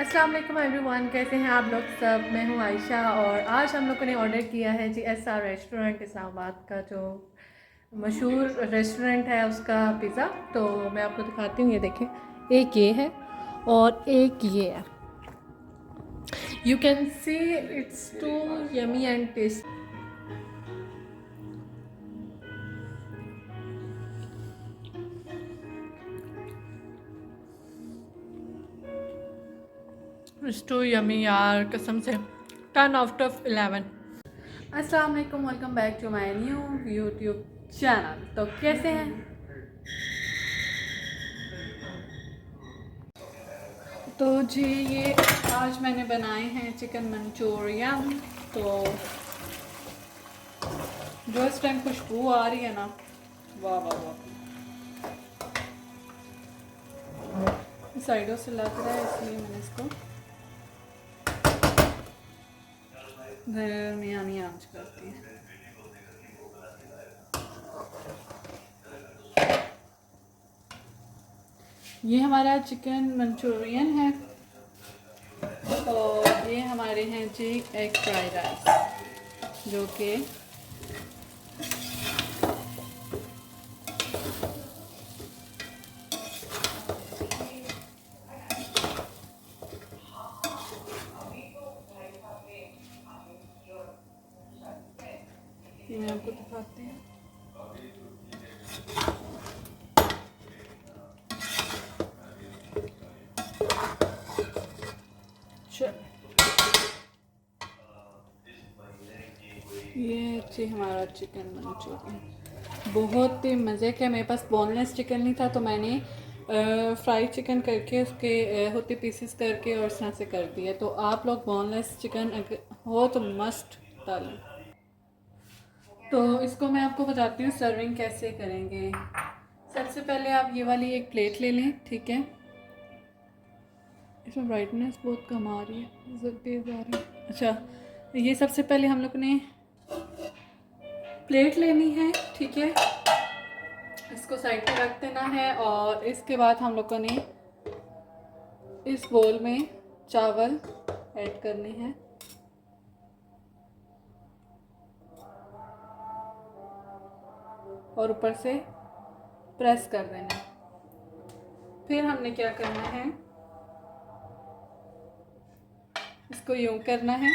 अस्सलाम वालेकुम एवरीवन, कैसे हैं आप लोग सब। मैं हूं आयशा और आज हम लोगों ने ऑर्डर किया है जी SR रेस्टोरेंट इस्लामाबाद का जो मशहूर रेस्टोरेंट है उसका पिज़्ज़ा। तो मैं आपको दिखाती हूँ, ये देखें, एक ये है और एक ये है। You can see it's too yummy and taste. It's too yummy यार, कसम से 10 आउट ऑफ 11। अस्सलाम वालेकुम, welcome back to my new YouTube channel. तो कैसे हैं? तो जी ये आज मैंने बनाए हैं चिकन मंचूरियन। तो जो इस टाइम खुशबू आ रही है ना, वाह वाह वाह, साइडों से लग रहा है, इसलिए मैंने इसको दरमियानी आंच करती है। ये हमारा चिकन मंचूरियन है और ये हमारे हैं जी एग फ्राइड राइस, जो कि ये मैं आपको दिखाती हूँ। ये जी हमारा चिकन मंचूरियन बहुत ही मज़े का। मेरे पास बोनलेस चिकन नहीं था तो मैंने फ्राइड चिकन करके उसके होते पीसेस करके और इस तरह से कर दिया। तो आप लोग बोनलेस चिकन हो तो मस्ट डालें। तो इसको मैं आपको बताती हूँ सर्विंग कैसे करेंगे। सबसे पहले आप ये वाली एक प्लेट ले लें, ठीक है। इसमें ब्राइटनेस बहुत कम आ रही है, तेज़ आ रही है। अच्छा, ये सबसे पहले हम लोग ने प्लेट लेनी है, ठीक है। इसको साइड पे रख देना है और इसके बाद हम लोगों ने इस बोल में चावल ऐड करने हैं। और ऊपर से प्रेस कर देना है। फिर हमने क्या करना है, इसको यूं करना है,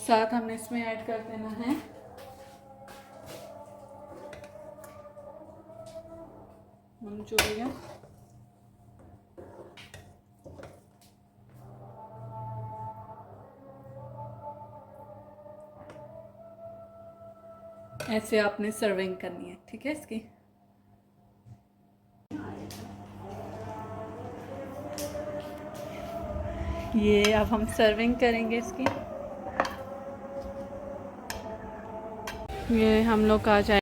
साथ हमने इसमें ऐड कर देना है मंचूरियन। ऐसे आपने सर्विंग करनी है, ठीक है इसकी। ये अब हम सर्विंग करेंगे इसकी। ये हम लोग का जाए।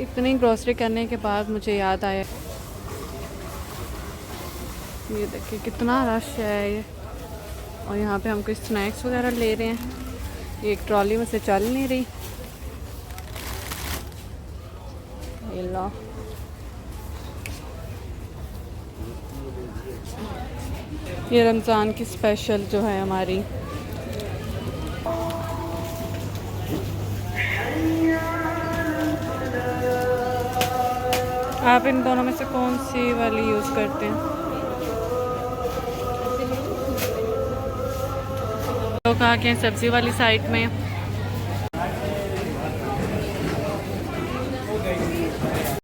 इतनी ग्रोसरी करने के बाद मुझे याद आया, ये देखिए कितना रश है ये। और यहाँ पे हम कुछ स्नैक्स वगैरह ले रहे हैं। ये एक ट्रॉली में से चल नहीं रही। ये लो, ये रमज़ान की स्पेशल जो है हमारी आप इन दोनों में से कौन सी वाली यूज़ करते हैं? लोग आ गए सब्ज़ी वाली साइड में।